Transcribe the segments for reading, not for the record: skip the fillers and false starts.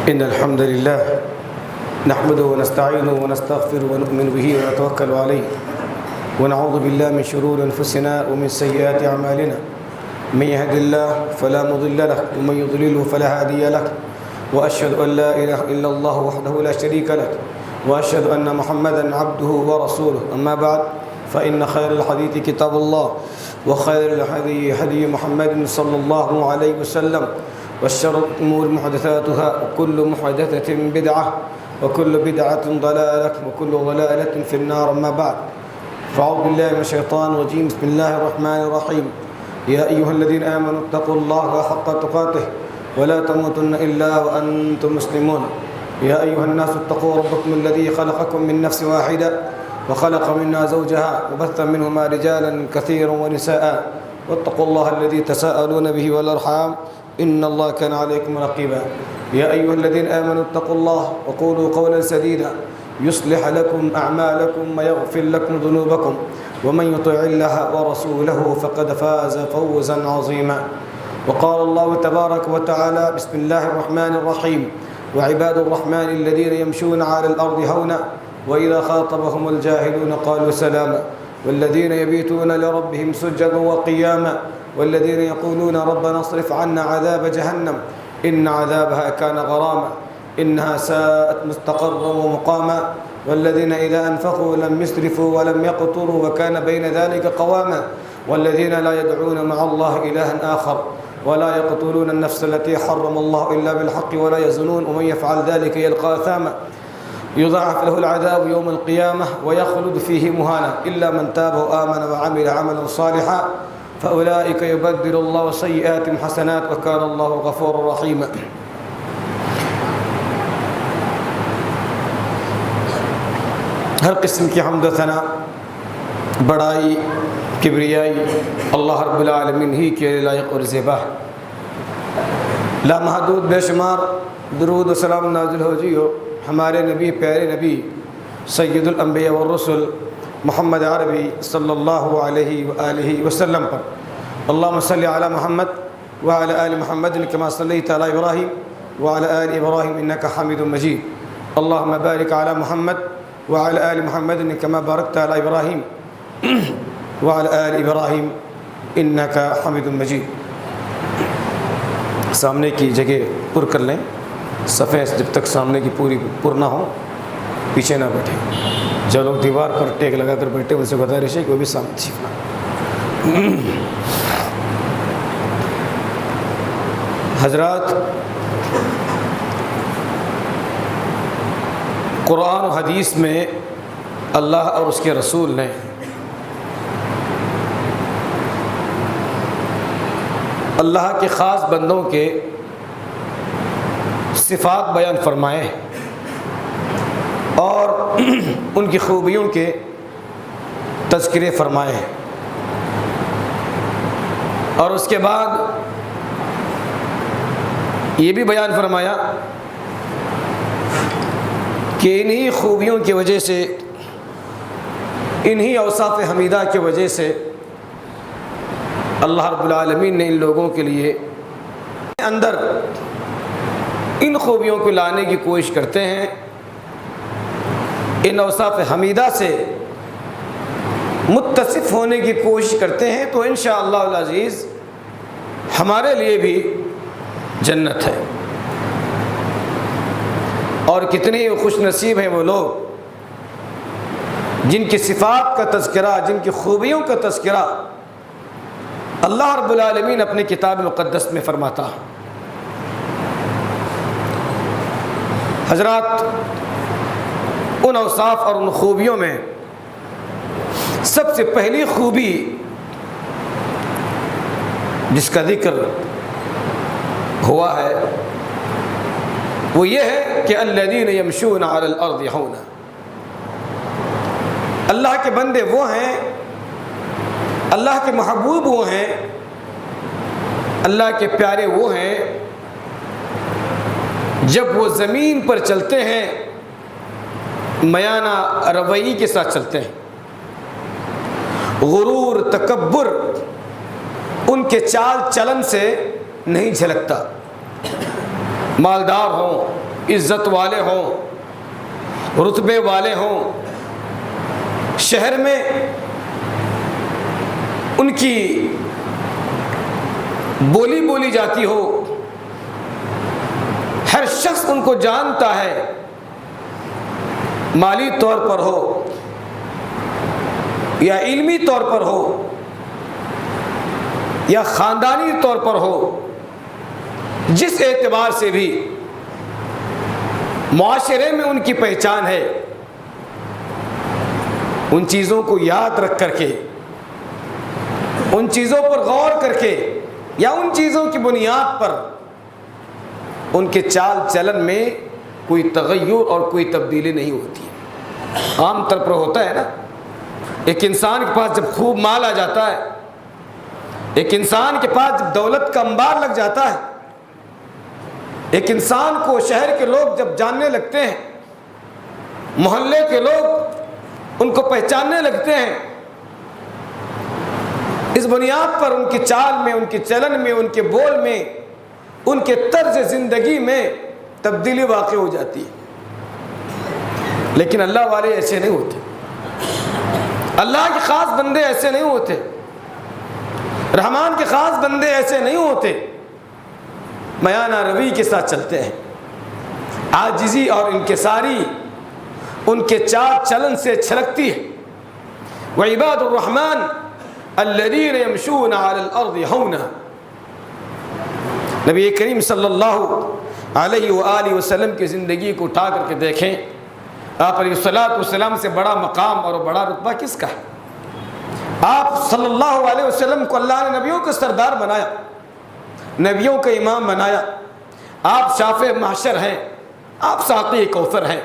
إن الحمد لله نحمده ونستعينه ونستغفره ونؤمن به ونتوكل عليه ونعوذ بالله من شرور أنفسنا ومن سيئات أعمالنا. من يهد الله فلا مضل له ومن يضلله فلا هادي له، وأشهد أن لا إله إلا الله وحده لا شريك له، وأشهد أن محمدا عبده ورسوله. أما بعد فإن خير الحديث كتاب الله، وخير الهدي هدي محمد صلى الله عليه وسلم، وشر الأمور محدثاتها، وكل محدثة بدعة، وكل بدعة ضلالة، وكل ضلالة في النار. أما بعد فأعوذ بالله من الشيطان الرجيم. بسم الله الرحمن الرحيم. يا أيها الذين آمنوا اتقوا الله حق تقاته ولا تموتن إلا وأنتم مسلمون. يا أيها الناس اتقوا ربكم الذي خلقكم من نفس واحدة وخلق منها زوجها وبث منهما رجالا كثيرا ونساء، واتقوا الله الذي تساءلون به والأرحام إن الله كان عليكم رقيبا. يا أيها الذين آمنوا اتقوا الله وقولوا قولا سديدا يصلح لكم أعمالكم ويغفر لكم ذنوبكم، ومن يطع الله ورسوله فقد فاز فوزا عظيما. وقال الله تبارك وتعالى: بسم الله الرحمن الرحيم. وعباد الرحمن الذين يمشون على الأرض هونا وإذا خاطبهم الجاهلون قالوا سلاما، والذين يبيتون لربهم سجدا وقياما، والذين يقولون ربنا اصرف عنا عذاب جهنم إن عذابها كان غراما إنها ساءت مستقرا ومقاما، والذين إذا أنفقوا لم يسرفوا ولم يقتروا وكان بين ذلك قواما، والذين لا يدعون مع الله إلها آخر ولا يقتلون النفس التي حرم الله إلا بالحق ولا يزنون، ومن يفعل ذلك يلقى أثاما يضاعف له العذاب يوم القيامة ويخلد فيه مهانا إلا من تاب وآمن وعمل عملا صالحا فأولئك يبدل الله سيئاتهم حسنات وكان الله غفورا رحيما. ہر قسم کی حمد و ثنا، بڑائی، کبریائی اللہ رب العالمین ہی کے لائق اور زیبا ہے. لامحدود بے شمار درود و سلام نازل ہو جی ہو ہمارے نبی، پیارے نبی، سید الانبیاء والرسل محمد عربی صلی اللہ علیہ وآلہ وسلم پر. اللہم صلی علی محمد وعلی آل محمد کما صلیت علی ابراہیم وعلی آل ابراہیم انکا حمید مجید. اللہم بارک علی محمد وعلی آل محمد کما بارکت علی ابراہیم وعلی آل ابراہیم انکا حمید مجید. سامنے کی جگہ پر کر لیں، صفحے جب تک سامنے کی پوری پر نہ ہو پیچھے نہ بیٹھیں. جو لوگ دیوار پر ٹیک لگا کر بیٹھے ان سے گزارش ہے کہ وہ بھی سامنے تشریف. حضرات، قرآن و حدیث میں اللہ اور اس کے رسول نے اللہ کے خاص بندوں کے صفات بیان فرمائے اور ان کی خوبیوں کے تذکرے فرمائے ہیں، اور اس کے بعد یہ بھی بیان فرمایا کہ انہی خوبیوں کی وجہ سے، انہی اوصاف حمیدہ کی وجہ سے اللہ رب العالمین نے ان لوگوں کے لیے اندر ان خوبیوں کو لانے کی کوشش کرتے ہیں، ان اوصاف حمیدہ سے متصف ہونے کی کوشش کرتے ہیں، تو انشاءاللہ العزیز ہمارے لیے بھی جنت ہے. اور کتنے خوش نصیب ہیں وہ لوگ جن کی صفات کا تذکرہ، جن کی خوبیوں کا تذکرہ اللہ رب العالمین اپنی کتاب مقدس میں فرماتا ہے. حضرات، ان اوصاف اور ان خوبیوں میں سب سے پہلی خوبی جس کا ذکر ہوا ہے وہ یہ ہے کہ الذین یمشون علی الارض ہونا. اللہ کے بندے وہ ہیں، اللہ کے محبوب وہ ہیں، اللہ کے پیارے وہ ہیں جب وہ زمین پر چلتے ہیں میانہ رویے کے ساتھ چلتے ہیں. غرور، تکبر ان کے چال چلن سے نہیں جھلکتا. مالدار ہوں، عزت والے ہوں، رتبے والے ہوں، شہر میں ان کی بولی بولی جاتی ہو، ہر شخص ان کو جانتا ہے، مالی طور پر ہو یا علمی طور پر ہو یا خاندانی طور پر ہو، جس اعتبار سے بھی معاشرے میں ان کی پہچان ہے، ان چیزوں کو یاد رکھ کر کے، ان چیزوں پر غور کر کے یا ان چیزوں کی بنیاد پر ان کے چال چلن میں کوئی تغیر اور کوئی تبدیلی نہیں ہوتی ہے۔ عام طور پر ہوتا ہے نا، ایک انسان کے پاس جب خوب مال آ جاتا ہے، ایک انسان کے پاس جب دولت کا انبار لگ جاتا ہے، ایک انسان کو شہر کے لوگ جب جاننے لگتے ہیں، محلے کے لوگ ان کو پہچاننے لگتے ہیں، اس بنیاد پر ان کی چال میں، ان کے چلن میں، ان کے بول میں، ان کے طرز زندگی میں تبدیلی واقع ہو جاتی ہے۔ لیکن اللہ والے ایسے نہیں ہوتے، اللہ کے خاص بندے ایسے نہیں ہوتے، رحمان کے خاص بندے ایسے نہیں ہوتے، میانہ روی کے ساتھ چلتے ہیں، عاجزی اور انکساری ان کے چال چلن سے چھلکتی ہے۔ وعباد الرحمن الذین یمشون علی الارض ہونا، نبی کریم صلی اللہ علیہ وآلہ وسلم کی زندگی کو اٹھا کر کے دیکھیں، آپ علیہ الصلوۃ والسلام سے بڑا مقام اور بڑا رتبہ کس کا ہے؟ آپ صلی اللہ علیہ وسلم کو اللہ نے نبیوں کا سردار بنایا، نبیوں کا امام بنایا، آپ شافع محشر ہیں، آپ ساقی کوثر ہیں،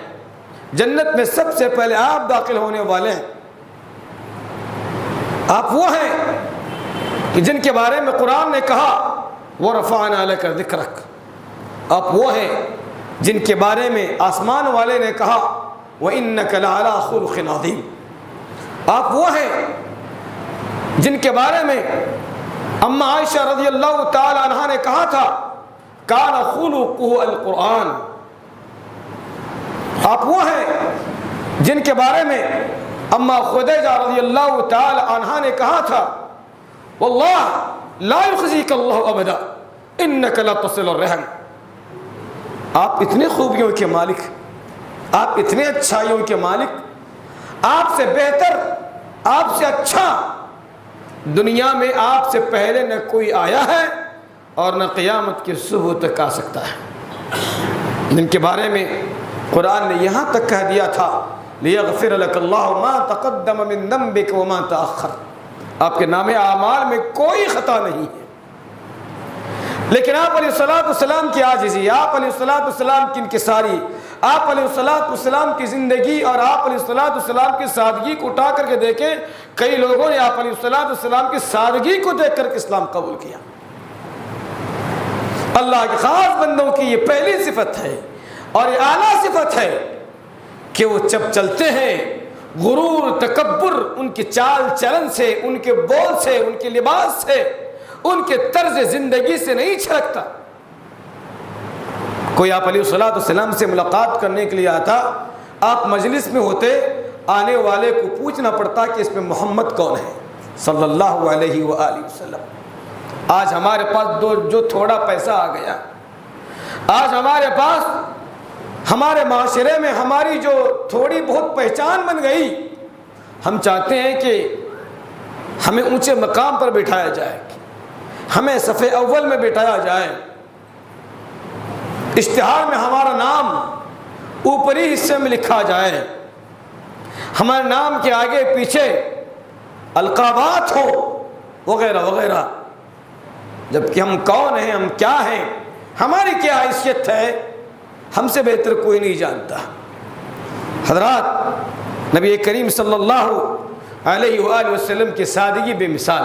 جنت میں سب سے پہلے آپ داخل ہونے والے ہیں۔ آپ وہ ہیں کہ جن کے بارے میں قرآن نے کہا وَرَفَعْنَا لَكَ ذِكْرَكَ، آپ وہ ہیں جن کے بارے میں آسمان والے نے کہا وَإِنَّكَ لَعَلَىٰ خُلُقٍ عَظِيمٍ، آپ وہ ہیں جن کے بارے میں اما عائشہ رضی اللہ تعالی عنہ نے کہا تھا کان خلقہ القرآن، آپ وہ ہیں جن کے بارے میں اما خدیجہ رضی اللہ تعالی عنہ نے کہا تھا واللہ لا یخزیک اللہ ابدا انک لتصل الرحم، آپ اتنے خوبیوں کے مالک، آپ اتنے اچھائیوں کے مالک، آپ سے بہتر، آپ سے اچھا دنیا میں آپ سے پہلے نہ کوئی آیا ہے اور نہ قیامت کی صبح تک آ سکتا ہے، جن کے بارے میں قرآن نے یہاں تک کہہ دیا تھا لیغفر لک اللہ ما تقدم من ذنبک وما تأخر، آپ کے نام اعمال میں کوئی خطا نہیں ہے، لیکن آپ علیہ الصلوۃ والسلام کی عاجزی، آپ علیہ الصلوۃ والسلام کی انکساری، آپ علیہ الصلوۃ والسلام کی زندگی اور آپ علیہ الصلوۃ والسلام کی سادگی کو اٹھا کر کے دیکھیں، کئی لوگوں نے آپ علیہ الصلوۃ والسلام کی سادگی کو دیکھ کر کے اسلام قبول کیا۔ اللہ کے خاص بندوں کی یہ پہلی صفت ہے اور یہ اعلیٰ صفت ہے کہ وہ جب چلتے ہیں غرور تکبر ان کی چال چلن سے، ان کے بول سے، ان کے لباس سے، ان کے طرز زندگی سے نہیں چھلکتا۔ کوئی آپ علیہ الصلوۃ والسلام سے ملاقات کرنے کے لیے آتا، آپ مجلس میں ہوتے، آنے والے کو پوچھنا پڑتا کہ اس میں محمد کون ہے صلی اللہ علیہ وآلہ وسلم۔ آج ہمارے پاس جو تھوڑا پیسہ آ گیا، آج ہمارے پاس ہمارے معاشرے میں ہماری جو تھوڑی بہت پہچان بن گئی، ہم چاہتے ہیں کہ ہمیں اونچے مقام پر بٹھایا جائے، ہمیں صف اول میں بٹھایا جائے، اشتہار میں ہمارا نام اوپری حصے میں لکھا جائے، ہمارے نام کے آگے پیچھے القابات ہو وغیرہ وغیرہ، جبکہ ہم کون ہیں، ہم کیا ہیں، ہماری کیا حیثیت ہے، ہم سے بہتر کوئی نہیں جانتا۔ حضرات، نبی کریم صلی اللہ علیہ وآلہ وسلم کی سادگی بے مثال۔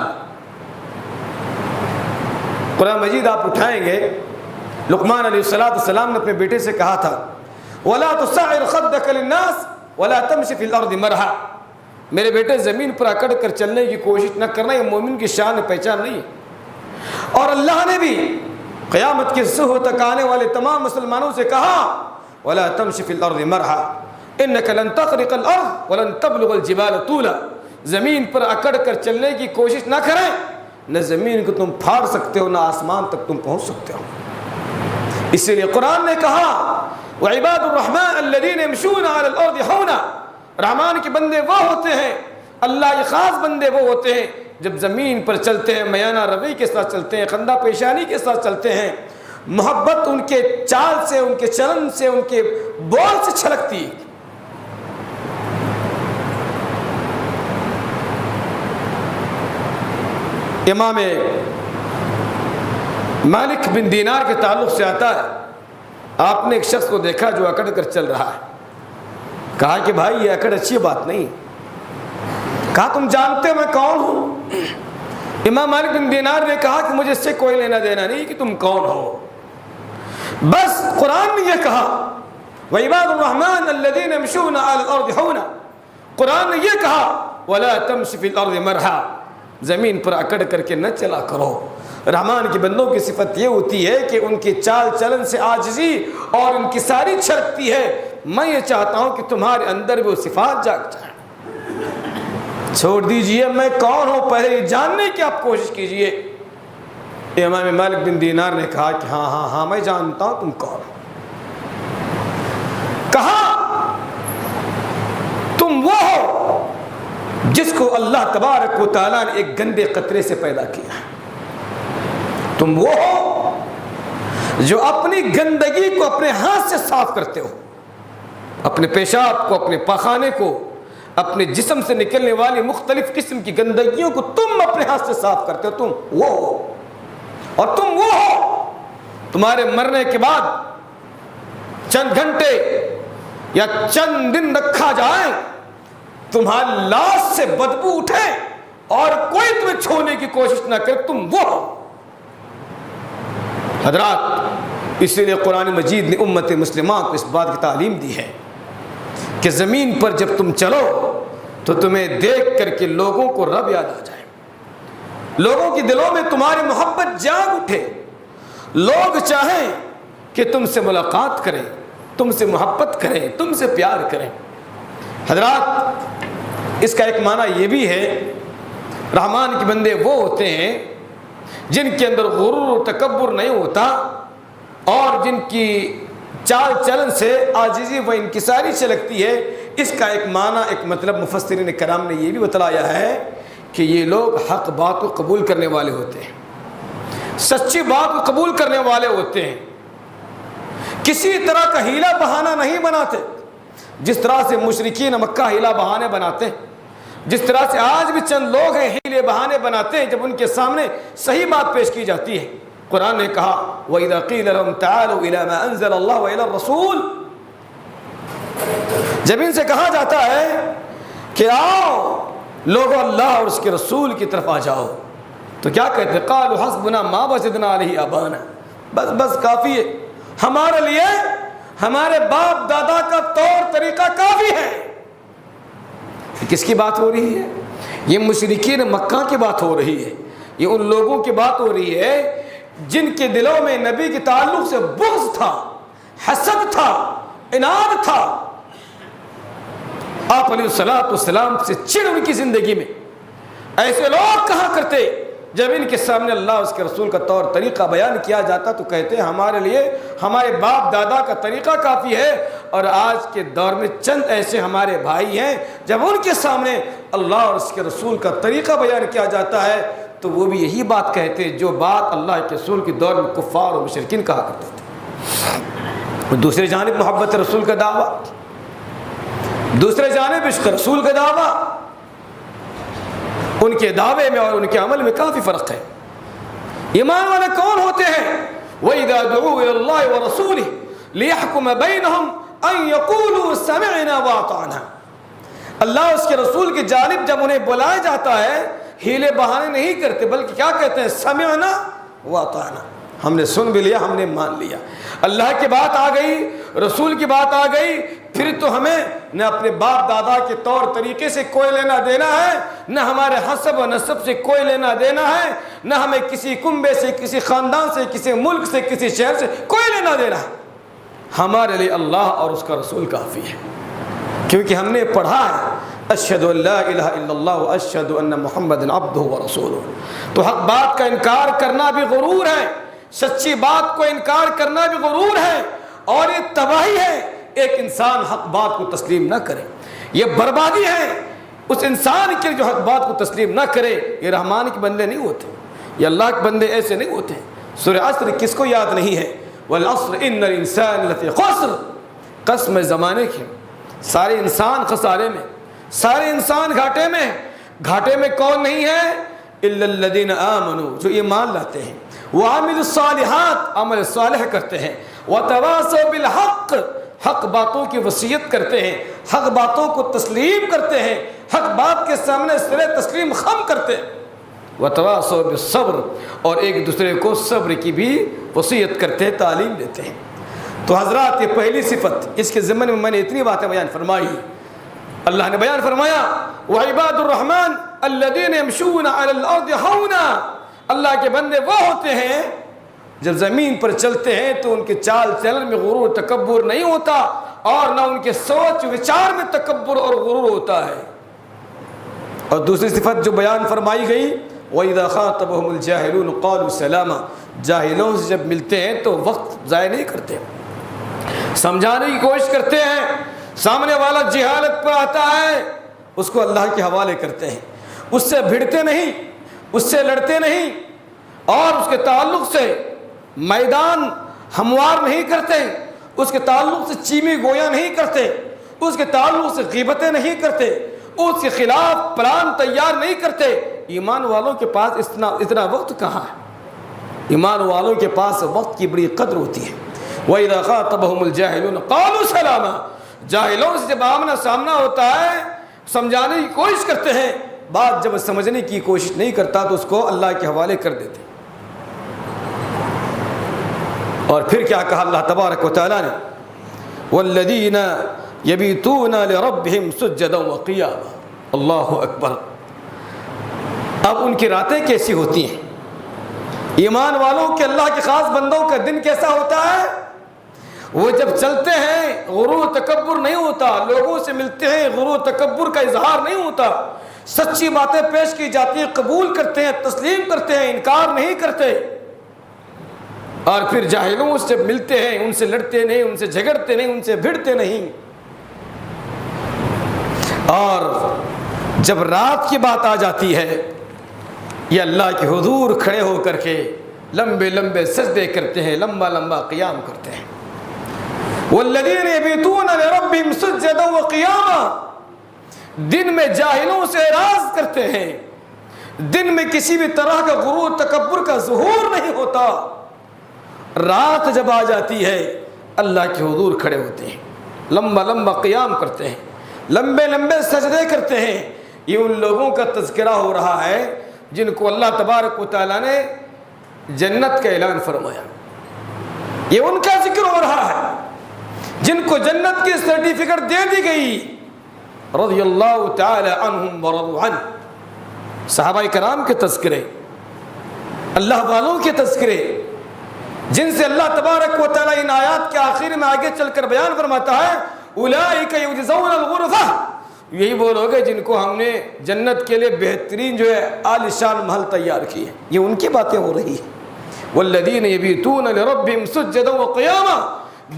قرآن مجید آپ اٹھائیں گے، لقمان علیہ السلام نے اپنے بیٹے سے کہا تھا وَلَا تُسَعِّرْ خَدَّكَ لِلنَّاسِ وَلَا تَمْشِ فِي الْأَرْضِ مَرْحًا، میرے بیٹے زمین پر اکڑ کر چلنے کی کوشش نہ کرنا، یہ مومن کی شان پہچان نہیں ہے۔ اور اللہ نے بھی قیامت کے صبح تک آنے والے تمام مسلمانوں سے کہا ولا تمش فی الارض مرحا انک لن تخرق الارض ولن تبلغ الجبال طولا. زمین پر اکڑ کر چلنے کی کوشش نہ کریں، نہ زمین کو تم پھاڑ سکتے ہو نہ آسمان تک تم پہنچ سکتے ہو. اسی لیے قرآن نے کہا وعباد الرحمن الذین یمشون علی الارض ہونا، رحمان کے بندے وہ ہوتے ہیں، اللہ کے خاص بندے وہ ہوتے ہیں جب زمین پر چلتے ہیں میانہ روی کے ساتھ چلتے ہیں، خندہ پیشانی کے ساتھ چلتے ہیں، محبت ان کے چال سے، ان کے چلن سے، ان کے بول سے چھلکتی. امام مالک بن دینار کے تعلق سے آتا ہے، آپ نے ایک شخص کو دیکھا جو اکڑ کر چل رہا ہے. کہا کہ بھائی یہ اکڑ اچھی بات نہیں. کہا تم جانتے ہو میں کون ہوں؟ امام مالک بن دینار نے کہا کہ مجھے اس سے کوئی لینا دینا نہیں کہ تم کون ہو، بس قرآن نے یہ کہا وعباد الرحمن الذین یمشون علی الارض ہونا. قرآن نے یہ کہا ولا تمش فی الارض مرحا، زمین پر اکڑ کر کے نہ چلا کرو. رحمان کے بندوں کی صفت یہ ہوتی ہے کہ ان کی چال چلن سے عاجزی اور ان کی ساری چھلکتی ہے. میں یہ چاہتا ہوں کہ تمہارے اندر وہ صفات جاگ جائیں. چھوڑ دیجئے میں کون ہوں، پہلے یہ جاننے کی آپ کوشش کیجئے. امام مالک بن دینار نے کہا کہ ہاں میں جانتا ہوں تم کون ہو. کہا تم وہ ہو جس کو اللہ تبارک و تعالیٰ نے ایک گندے قطرے سے پیدا کیا ہے. تم وہ ہو جو اپنی گندگی کو اپنے ہاتھ سے صاف کرتے ہو، اپنے پیشاب کو، اپنے پاخانے کو، اپنے جسم سے نکلنے والی مختلف قسم کی گندگیوں کو تم اپنے ہاتھ سے صاف کرتے ہو. تم وہ ہو، اور تم وہ ہو تمہارے مرنے کے بعد چند گھنٹے یا چند دن رکھا جائے، تمہاری لاش سے بدبو اٹھے اور کوئی تمہیں چھونے کی کوشش نہ کرے، تم وہ ہو. حضرات اسی لیے قرآن مجید نے امت مسلمہ کو اس بات کی تعلیم دی ہے کہ زمین پر جب تم چلو تو تمہیں دیکھ کر کے لوگوں کو رب یاد آ جائے، لوگوں کے دلوں میں تمہاری محبت جاگ اٹھے، لوگ چاہیں کہ تم سے ملاقات کریں، تم سے محبت کریں، تم سے پیار کریں. حضرات اس کا ایک معنی یہ بھی ہے رحمان کے بندے وہ ہوتے ہیں جن کے اندر غرور و تکبر نہیں ہوتا اور جن کی چال چلن سے عاجزی و انکساری چھلکتی ہے. اس کا ایک معنی، ایک مطلب مفسرین کرام نے یہ بھی بتلایا ہے کہ یہ لوگ حق بات کو قبول کرنے والے ہوتے ہیں، سچی بات کو قبول کرنے والے ہوتے ہیں، کسی طرح کا ہیلا بہانہ نہیں بناتے. جس طرح سے مشرکین مکہ ہیلا بہانے بناتے ہیں، جس طرح سے آج بھی چند لوگ ہیں ہیلے بہانے بناتے ہیں جب ان کے سامنے صحیح بات پیش کی جاتی ہے. قرآن نے کہا وَإِذَا قِيلَ لَهُمْ تَعَالُوا إِلَى مَا أَنزَلَ اللَّهُ وَإِلَى الرَّسُولِ، جب ان سے کہا جاتا ہے کہ آؤ لوگوں اللہ اور اس کے رسول کی طرف آ جاؤ، تو کیا کہتے ہیں؟ قَالُوا حَسْبُنَا مَا وَجَدْنَا عَلَيْهِ آبَانَا، بس کافی ہے، ہمارے لیے ہمارے باپ دادا کا طور طریقہ کافی ہے. کس کی بات ہو رہی ہے؟ یہ مشرکین مکہ کی بات ہو رہی ہے. یہ ان لوگوں کی بات ہو رہی ہے جن کے دلوں میں نبی کے تعلق سے بغض تھا، حسد تھا، عناد تھا. آپ علیہ السلام سے چڑ ان کی زندگی میں. ایسے لوگ کہا کرتے جب ان کے سامنے اللہ اس کے رسول کا طور طریقہ بیان کیا جاتا تو کہتے ہیں ہمارے لیے ہمارے باپ دادا کا طریقہ کافی ہے. اور آج کے دور میں چند ایسے ہمارے بھائی ہیں جب ان کے سامنے اللہ اور اس کے رسول کا طریقہ بیان کیا جاتا ہے تو وہ بھی یہی بات کہتے ہیں جو بات اللہ کے رسول کے دور میں کفار اور مشرکین کہا کرتے تھے. دوسری جانب محبت رسول کا دعویٰ، دوسرے جانب عشق رسول کا دعویٰ، ان کے دعوے میں اور ان کے عمل میں کافی فرق ہے. ایمان والے کون ہوتے ہیں؟ وَإِذَا دُعُوا إِلَى اللَّهِ وَرَسُولِهِ لِيَحْكُمَ بَيْنَهُمْ أَن يَقُولُوا سَمِعْنَا وَأَطَعْنَا. اللہ اس کے رسول کی جانب جب انہیں بلایا جاتا ہے ہیلے بہانے نہیں کرتے بلکہ کیا کہتے ہیں؟ سمعنا وَأَطَعْنَا، ہم نے سن بھی لیا، ہم نے مان لیا. اللہ کی بات آ گئی، رسول کی بات آ گئی، پھر تو ہمیں نہ اپنے باپ دادا کے طور طریقے سے کوئی لینا دینا ہے، نہ ہمارے حسب و نسب سے کوئی لینا دینا ہے، نہ ہمیں کسی کنبے سے، کسی خاندان سے، کسی ملک سے، کسی شہر سے کوئی لینا دینا ہے. ہمارے لیے اللہ اور اس کا رسول کافی ہے، کیونکہ ہم نے پڑھا ہے اشہد ان لا الہ الا اللہ و اشہد ان محمد عبدہ و رسولہ۔ تو حق بات کا انکار کرنا بھی غرور ہے، سچی بات کو انکار کرنا بھی غرور ہے، اور یہ تباہی ہے ایک انسان حق بات کو تسلیم نہ کرے، یہ بربادی ہے اس انسان کے جو حق بات کو تسلیم نہ کرے۔ یہ رحمان کے بندے نہیں ہوتے، یہ اللہ کے بندے ایسے نہیں ہوتے۔ سورہ عصر کس کو یاد نہیں ہے؟ والعصر ان الانسان لفی خسر، قسم زمانے کی، سارے انسان خسارے میں، سارے انسان گھاٹے میں۔ گھاٹے میں کون نہیں ہے؟ الا الذین آمنوا، جو ایمان لاتے ہیں، وعملوا الصالحات، عمل صالح کرتے ہیں، وتواصوا بالحق، حق باتوں کی وصیت کرتے ہیں، حق باتوں کو تسلیم کرتے ہیں، حق بات کے سامنے سر تسلیم خم کرتے ہیں، وتواصوا بالصبر، اور ایک دوسرے کو صبر کی بھی وصیت کرتے ہیں، تعلیم دیتے ہیں۔ تو حضرات، یہ پہلی صفت، اس کے ضمن میں نے اتنی باتیں بیان فرمائی۔ اللہ نے بیان فرمایا وعباد الرحمن الذین یمشون علی الارض ہونا، اللہ کے بندے وہ ہوتے ہیں جب زمین پر چلتے ہیں تو ان کے چال چلن میں غرور تکبر نہیں ہوتا، اور نہ ان کے سوچ وچار میں تکبر اور غرور ہوتا ہے۔ اور دوسری صفت جو بیان فرمائی گئی وَإِذَا خَاطَبَهُمُ الْجَاهِلُونَ قَالُوا سَلَامًا، جاہلوں سے جب ملتے ہیں تو وقت ضائع نہیں کرتے، سمجھانے کی کوشش کرتے ہیں۔ سامنے والا جہالت پر آتا ہے، اس کو اللہ کے حوالے کرتے ہیں، اس سے بھڑتے نہیں، اس سے لڑتے نہیں، اور اس کے تعلق سے میدان ہموار نہیں کرتے، اس کے تعلق سے چیمی گویا نہیں کرتے، اس کے تعلق سے غیبتیں نہیں کرتے، اس کے خلاف پلان تیار نہیں کرتے۔ ایمان والوں کے پاس اتنا وقت کہاں ہے؟ ایمان والوں کے پاس وقت کی بڑی قدر ہوتی ہے۔ وَإِذَا خَاطَبَهُمُ الْجَاهِلُونَ قَالُوا سَلَامًا، جاہلوں سے جب آمنا سامنا ہوتا ہے، سمجھانے کی کوشش کرتے ہیں، بات جب سمجھنے کی کوشش نہیں کرتا تو اس کو اللہ کے حوالے کر دیتے۔ اور پھر کیا کہا اللہ تبارک و تعالیٰ نے؟ وَالَّذِينَ يَبِيتُونَ لِرَبِّهِمْ سُجَّدًا وَقِيَامًا، اللہ اکبر۔ اب ان کی راتیں کیسی ہوتی ہیں؟ ایمان والوں کے، اللہ کے خاص بندوں کا دن کیسا ہوتا ہے؟ وہ جب چلتے ہیں غرور تکبر نہیں ہوتا، لوگوں سے ملتے ہیں غرور تکبر کا اظہار نہیں ہوتا، سچی باتیں پیش کی جاتی ہیں، قبول کرتے ہیں، تسلیم کرتے ہیں، انکار نہیں کرتے۔ اور پھر جاہلوں سے جب ملتے ہیں ان سے لڑتے نہیں، ان سے جھگڑتے نہیں، ان سے بھڑتے نہیں۔ اور جب رات کی بات آ جاتی ہے، یہ اللہ کے حضور کھڑے ہو کر کے لمبے لمبے سجدے کرتے ہیں، لمبا لمبا قیام کرتے ہیں۔ والذین یبیتون لربہم سجدا وقیاما، دن میں جاہلوں سے اعراض کرتے ہیں، دن میں کسی بھی طرح کا غرور تکبر کا ظہور نہیں ہوتا۔ رات جب آ جاتی ہے اللہ کے حضور کھڑے ہوتے ہیں، لمبا لمبا قیام کرتے ہیں، لمبے لمبے سجدے کرتے ہیں۔ یہ ان لوگوں کا تذکرہ ہو رہا ہے جن کو اللہ تبارک و تعالیٰ نے جنت کا اعلان فرمایا، یہ ان کا ذکر ہو رہا ہے جن کو جنت کی سرٹیفکیٹ دے دی گئی، رضی اللہ تعالی عنہم ورضوا عنہ۔ صحابہ کرام کے تذکرے، اللہ والوں کے تذکرے، جن سے اللہ تبارک و تعالیٰ ان آیات کے آخر میں آگے چل کر بیان فرماتا ہے اولئک یجزون الغرفہ، یہی وہ لوگ ہیں جن کو ہم نے جنت کے لیے بہترین جو ہے عالیشان محل تیار کیے، یہ ان کی باتیں ہو رہی ہیں۔ والذین یبیتون لربہم سجدا وقیاما،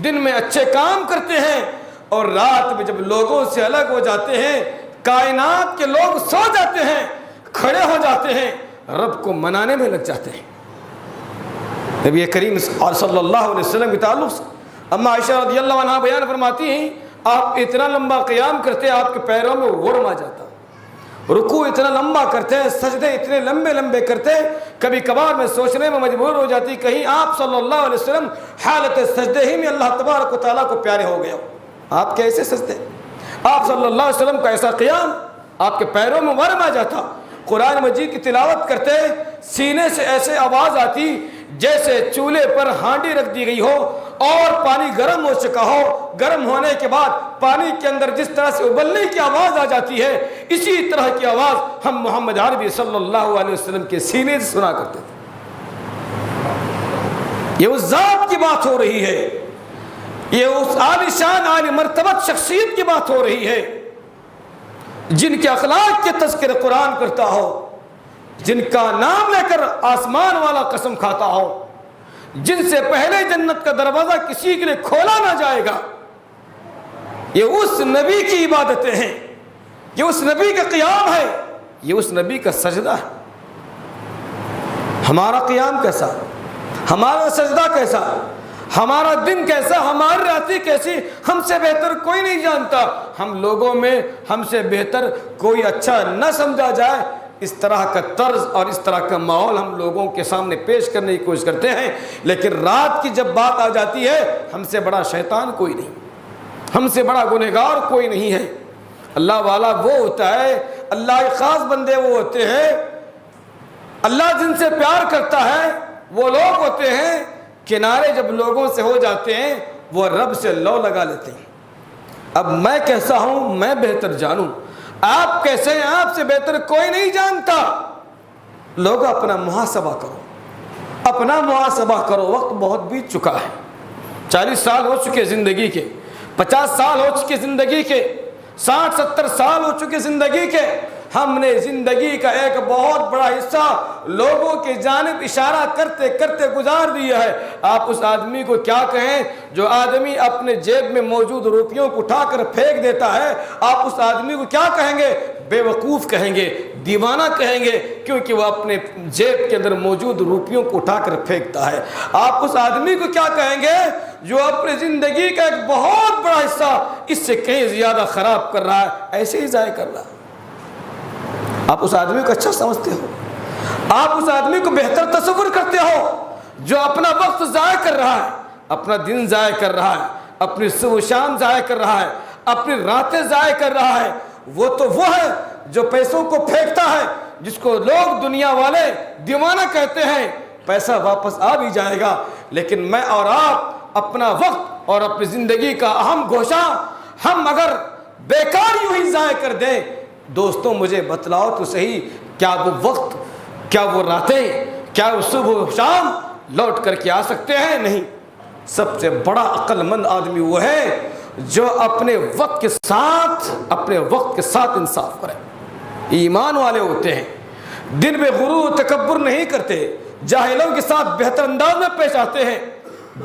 دن میں اچھے کام کرتے ہیں، اور رات میں جب لوگوں سے الگ ہو جاتے ہیں، کائنات کے لوگ سو جاتے ہیں، کھڑے ہو جاتے ہیں، رب کو منانے میں لگ جاتے ہیں۔ نبی کریم صلی اللہ علیہ وسلم کے تعلق سے اما عائشہ رضی اللہ عنہ بیان فرماتی ہیں، آپ اتنا لمبا قیام کرتے ہیں آپ کے پیروں میں ورم آ جاتا، رکوع اتنا لمبا کرتے ہیں، سجدے اتنے لمبے لمبے کرتے ہیں، کبھی کبھار میں سوچنے میں مجبور ہو جاتی کہیں آپ صلی اللہ علیہ وسلم حالت سجدے ہی میں اللہ تبارک و تعالیٰ کو پیارے ہو گئے ہو۔ آپ کیسے سجدے، آپ صلی اللہ علیہ وسلم کا ایسا قیام، آپ کے پیروں میں ورم آ جاتا۔ قرآن مجید کی تلاوت کرتے سینے سے ایسے آواز آتی جیسے چولہے پر ہانڈی رکھ دی گئی ہو اور پانی گرم ہو چکا ہو، گرم ہونے کے بعد پانی کے اندر جس طرح سے ابلنے کی آواز آ جاتی ہے، اسی طرح کی آواز ہم محمد عربی صلی اللہ علیہ وسلم کے سینے سے سنا کرتے تھے۔ یہ اس ذات کی بات ہو رہی ہے یہ اس عالی شان عالی مرتبت شخصیت کی بات ہو رہی ہے جن کے اخلاق کے تذکرے قرآن کرتا ہو، جن کا نام لے کر آسمان والا قسم کھاتا ہو، جن سے پہلے جنت کا دروازہ کسی کے لیے کھولا نہ جائے گا۔ یہ اس نبی کی عبادتیں ہیں، یہ اس نبی کا قیام ہے، یہ اس نبی کا سجدہ ہے۔ ہمارا قیام کیسا، ہمارا سجدہ کیسا، ہمارا دن کیسا، ہماری راتی کیسی، ہم سے بہتر کوئی نہیں جانتا۔ ہم لوگوں میں ہم سے بہتر کوئی اچھا نہ سمجھا جائے، اس طرح کا طرز اور اس طرح کا ماحول ہم لوگوں کے سامنے پیش کرنے کی کوشش کرتے ہیں، لیکن رات کی جب بات آ جاتی ہے ہم سے بڑا شیطان کوئی نہیں، ہم سے بڑا گنہگار کوئی نہیں ہے۔ اللہ والا وہ ہوتا ہے، اللہ کے خاص بندے وہ ہوتے ہیں، اللہ جن سے پیار کرتا ہے وہ لوگ ہوتے ہیں کنارے جب لوگوں سے ہو جاتے ہیں وہ رب سے لو لگا لیتے ہیں۔ اب میں کیسا ہوں میں بہتر جانوں، آپ کیسے ہیں آپ سے بہتر کوئی نہیں جانتا۔ لوگ اپنا محاسبہ کرو، اپنا محاسبہ کرو، وقت بہت بیت چکا ہے، 40 سال ہو چکے زندگی کے، 50 سال ہو چکے زندگی کے، 60-70 سال ہو چکے زندگی کے۔ ہم نے زندگی کا ایک بہت بڑا حصہ لوگوں کی جانب اشارہ کرتے کرتے گزار دیا ہے۔ آپ اس آدمی کو کیا کہیں جو آدمی اپنے جیب میں موجود روپیوں کو اٹھا کر پھینک دیتا ہے؟ آپ اس آدمی کو کیا کہیں گے؟ بے وقوف کہیں گے، دیوانہ کہیں گے، کیونکہ وہ اپنے جیب کے اندر موجود روپیوں کو اٹھا کر پھینکتا ہے۔ آپ اس آدمی کو کیا کہیں گے جو اپنی زندگی کا ایک بہت بڑا حصہ اس سے کہیں زیادہ خراب کر رہا ہے، ایسے ہی ضائع کر رہا ہے؟ آپ اس آدمی کو اچھا سمجھتے ہو؟ آپ اس آدمی کو بہتر تصور کرتے ہو جو اپنا وقت ضائع کر رہا ہے، اپنا دن ضائع کر رہا ہے، اپنی صبح و شام ضائع کر رہا ہے، اپنی راتیں ضائع کر رہا ہے؟ وہ تو وہ ہے جو پیسوں کو پھینکتا ہے، جس کو لوگ دنیا والے دیوانہ کہتے ہیں۔ پیسہ واپس آ بھی جائے گا، لیکن میں اور آپ اپنا وقت اور اپنی زندگی کا اہم گوشہ ہم اگر بیکار یوں ہی ضائع کر دیں، دوستوں مجھے بتلاؤ تو صحیح، کیا وہ وقت، کیا وہ راتیں، کیا وہ صبح و شام لوٹ کر کے آ سکتے ہیں؟ نہیں۔ سب سے بڑا عقل مند آدمی وہ ہے جو اپنے وقت کے ساتھ انصاف کرے۔ ایمان والے ہوتے ہیں، دن میں غرور و تکبر نہیں کرتے، جاہلوں کے ساتھ بہتر انداز میں پیش آتے ہیں،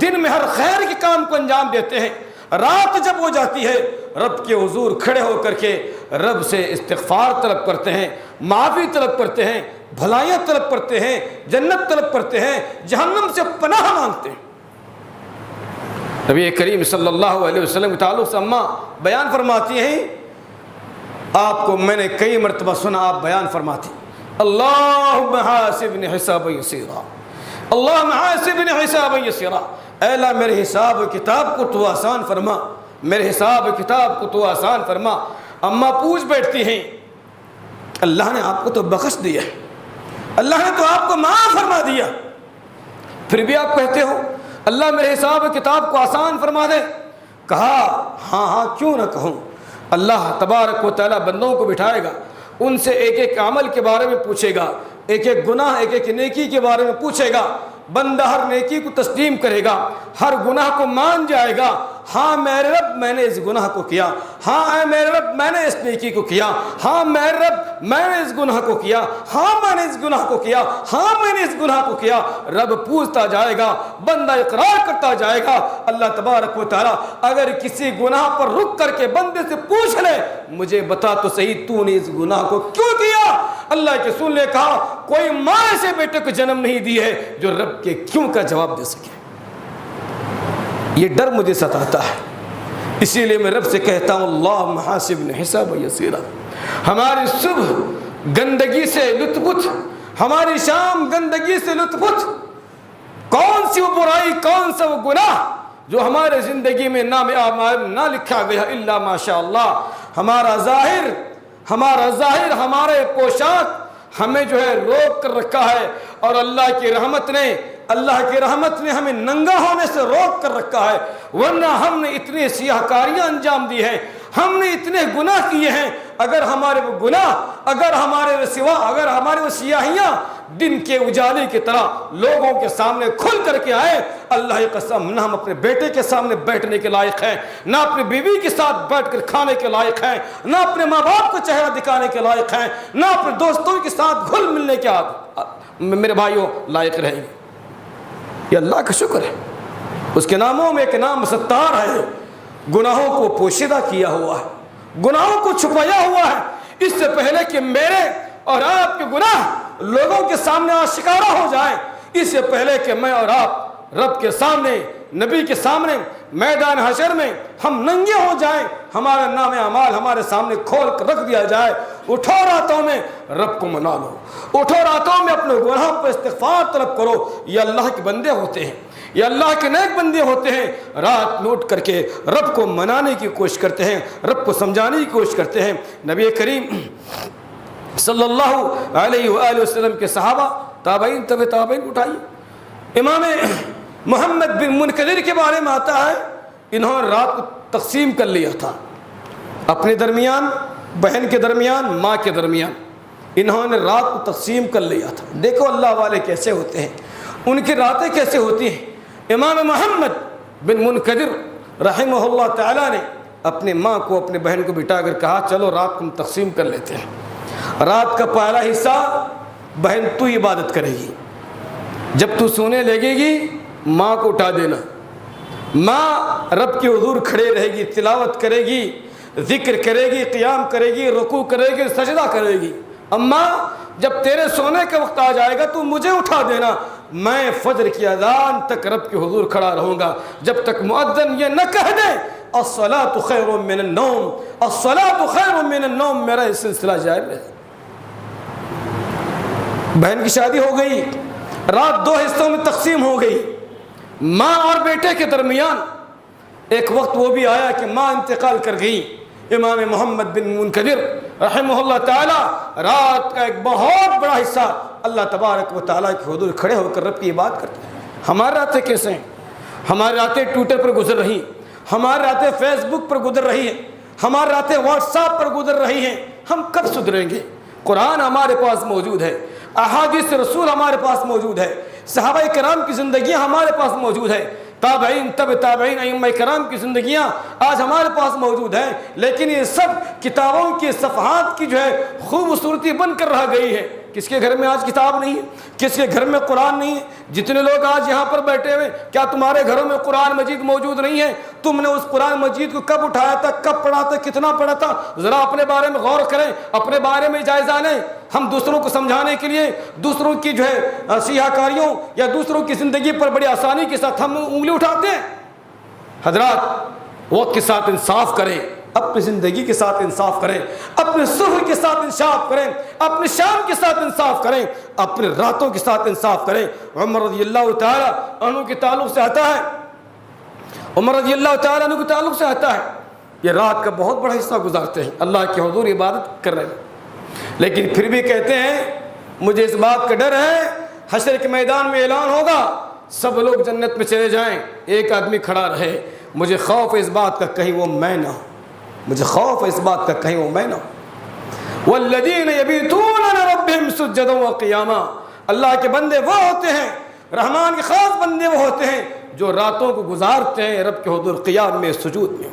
دن میں ہر خیر کے کام کو انجام دیتے ہیں، رات جب ہو جاتی ہے رب کے حضور کھڑے ہو کر کے رب سے استغفار طلب کرتے ہیں، معافی طلب کرتے ہیں، بھلائیاں طلب کرتے ہیں، جنت طلب کرتے ہیں، جہنم سے پناہ مانگتے ہیں۔ نبی کریم صلی اللہ علیہ وسلم کے تعلق سے اماں بیان فرماتی ہیں، آپ کو میں نے کئی مرتبہ سنا آپ بیان فرماتی، اللہم حاسبنی حسابا یسیرا، اللہم حاسبنی حسابا یسیرا، اے اللہ میرے حساب و کتاب کو تو آسان فرما، میرے حساب و کتاب کو تو آسان فرما۔ اماں پوچھ بیٹھتی ہیں، اللہ نے آپ کو تو بخش دیا، اللہ نے تو آپ کو معاف فرما دیا، پھر بھی آپ کہتے ہو اللہ میرے حساب و کتاب کو آسان فرما دے؟ کہا ہاں ہاں کیوں نہ کہوں۔ اللہ تبارک و تعالیٰ بندوں کو بٹھائے گا، ان سے ایک ایک عمل کے بارے میں پوچھے گا، ایک ایک گناہ ایک ایک نیکی کے بارے میں پوچھے گا، بندہ ہر نیکی کو تسلیم کرے گا، ہر گناہ کو مان جائے گا، ہاں میرے رب میں نے اس گناہ کو کیا، ہاں اے میرے رب میں نے اس نیکی کو کیا، ہاں میرے رب میں نے اس گناہ کو کیا، ہاں میں نے اس گناہ کو کیا، ہاں میں نے اس گناہ کو کیا۔ رب پوچھتا جائے گا، بندہ اقرار کرتا جائے گا۔ اللہ تبارک و تعالیٰ اگر کسی گناہ پر رک کر کے بندے سے پوچھ لے مجھے بتا تو صحیح تو نے اس گناہ کو کیوں کیا، اللہ کے رسول نے کہا کوئی ماں ایسے بیٹے کو جنم نہیں دی ہے جو رب کے کیوں کا جواب دے سکے۔ یہ ڈر مجھے ستاتا ہے، اسی لیے میں رب سے کہتا ہوں اللہم حاسبنی حسابا یسیرا۔ ہماری صبح گندگی سے لطف اٹھ، ہماری شام گندگی سے لطف اٹھ، کون سی وہ برائی کون سا وہ گناہ جو ہمارے زندگی میں نام اعمال نہ لکھا گیا الا ماشاء اللہ۔ ہمارا ظاہر ہمارے پوشاک ہمیں جو ہے روک کر رکھا ہے، اور اللہ کی رحمت نے ہمیں ننگا ہونے سے روک کر رکھا ہے، ورنہ ہم نے اتنی سیاہ کاریاں انجام دی ہیں، ہم نے اتنے گناہ کیے ہیں، اگر ہمارے وہ گناہ، اگر ہمارے وہ سوا، اگر ہمارے وہ سیاہیاں دن کے اجالے کی طرح لوگوں کے سامنے کھل کر کے آئے، اللہ کی قسم نہ ہم اپنے بیٹے کے سامنے بیٹھنے کے لائق ہیں، نہ اپنی بیوی کے ساتھ بیٹھ کر کھانے کے لائق ہیں، نہ اپنے ماں باپ کو چہرہ دکھانے کے لائق ہیں، نہ اپنے دوستوں کے ساتھ گھل ملنے کے میرے بھائیوں لائق رہیں گے۔ یہ اللہ کا شکر ہے، اس کے ناموں میں ایک نام ستار ہے، گناہوں کو پوشیدہ کیا ہوا ہے، گناہوں کو چھپایا ہوا ہے۔ اس سے پہلے کہ میرے اور آپ کے گناہ لوگوں کے سامنے آشکارا ہو جائیں، اس سے پہلے کہ میں اور آپ رب کے سامنے، نبی کے سامنے، میدان حشر میں ہم ننگے ہو جائیں، ہمارا نام اعمال ہمارے سامنے کھول کر رکھ دیا جائے، اٹھو راتوں میں رب کو منا لو، اٹھو راتوں میں اپنے گناہوں پر استغفار طلب کرو۔ یہ اللہ کے بندے ہوتے ہیں، یہ اللہ کے نیک بندے ہوتے ہیں، رات میں اٹھ کر کے رب کو منانے کی کوشش کرتے ہیں، رب کو سمجھانے کی کوشش کرتے ہیں۔ نبی کریم صلی اللہ علیہ وآلہ وسلم کے صحابہ، تابعین، تبع تابعین، اٹھائیے۔ امام محمد بن منکدر کے بارے میں آتا ہے، انہوں نے رات کو تقسیم کر لیا تھا، اپنے درمیان، بہن کے درمیان، ماں کے درمیان انہوں نے رات کو تقسیم کر لیا تھا۔ دیکھو اللہ والے کیسے ہوتے ہیں، ان کی راتیں کیسے ہوتی ہیں۔ امام محمد بن منکدر رحمہ اللہ تعالیٰ نے اپنے ماں کو، اپنے بہن کو بٹھا کر کہا چلو رات کو ہم تقسیم کر لیتے ہیں، رات کا پہلا حصہ بہن تو عبادت کرے گی، جب تو سونے لگے گی ماں کو اٹھا دینا، ماں رب کے حضور کھڑے رہے گی، تلاوت کرے گی، ذکر کرے گی، قیام کرے گی، رکوع کرے گی، سجدہ کرے گی۔ اماں جب تیرے سونے کا وقت آ جائے گا تو مجھے اٹھا دینا، میں فجر کی اذان تک رب کے حضور کھڑا رہوں گا، جب تک مؤذن یہ نہ کہہ دے الصلاۃ خیر من النوم، الصلاۃ خیر من النوم، میرا یہ سلسلہ جاری رہے۔ بہن کی شادی ہو گئی، رات دو حصوں میں تقسیم ہو گئی، ماں اور بیٹے کے درمیان۔ ایک وقت وہ بھی آیا کہ ماں انتقال کر گئی۔ امام محمد بن منکدر رحمہ اللہ تعالی رات کا ایک بہت بڑا حصہ اللہ تبارک و تعالیٰ کے حضور کھڑے ہو کر رب کی عبادت کرتے ہیں۔ ہماری راتیں کیسے ہیں؟ ہماری راتیں ٹویٹر پر گزر رہی ہیں، ہماری راتیں فیس بک پر گزر رہی ہیں، ہماری راتیں واٹس ایپ پر گزر رہی ہیں۔ ہم کب سدھریں گے؟ قرآن ہمارے پاس موجود ہے، احادیث رسول ہمارے پاس موجود ہے، صحابہ کرام کی زندگیاں ہمارے پاس موجود ہے، تابعین، تبع تابعین، ائمہ کرام کی زندگیاں آج ہمارے پاس موجود ہیں، لیکن یہ سب کتابوں کی صفحات کی جو ہے خوبصورتی بن کر رہ گئی ہے۔ کس کے گھر میں آج کتاب نہیں ہے؟ کس کے گھر میں قرآن نہیں ہے؟ جتنے لوگ آج یہاں پر بیٹھے ہوئے، کیا تمہارے گھروں میں قرآن مجید موجود نہیں ہے؟ تم نے اس قرآن مجید کو کب اٹھایا تھا، کب پڑھا تھا، کتنا پڑھا تھا؟ ذرا اپنے بارے میں غور کریں، اپنے بارے میں جائزہ لیں۔ ہم دوسروں کو سمجھانے کے لیے دوسروں کی جو ہے سیاہ کاریوں یا دوسروں کی زندگی پر بڑی آسانی کے ساتھ ہم انگلی اٹھاتے ہیں۔ حضرات وقت کے ساتھ انصاف کریں، اپنی زندگی کے ساتھ انصاف کریں، اپنے صبح کے ساتھ انصاف کریں، اپنے شام کے ساتھ انصاف کریں، اپنے راتوں کے ساتھ انصاف کریں۔ عمر رضی اللہ تعالیٰ عنہ کے تعلق سے آتا ہے، عمر رضی اللہ تعالیٰ عنہ کے تعلق سے آتا ہے، یہ رات کا بہت بڑا حصہ گزارتے ہیں، اللہ کے حضور عبادت کر رہے ہیں، لیکن پھر بھی کہتے ہیں مجھے اس بات کا ڈر ہے حشر کے میدان میں اعلان ہوگا سب لوگ جنت میں چلے جائیں، ایک آدمی کھڑا رہے، مجھے خوف ہے اس بات کا کہیں وہ میں نہ ہوں، مجھے خوف ہے اس بات کا کہیں وہ میں نہ ہوں۔ والذین یبیتون لربہم سجدا وقیاما، اللہ کے بندے وہ ہوتے ہیں، رحمان کے خاص بندے وہ ہوتے ہیں جو راتوں کو گزارتے ہیں رب کے حضور قیام میں، سجود میں۔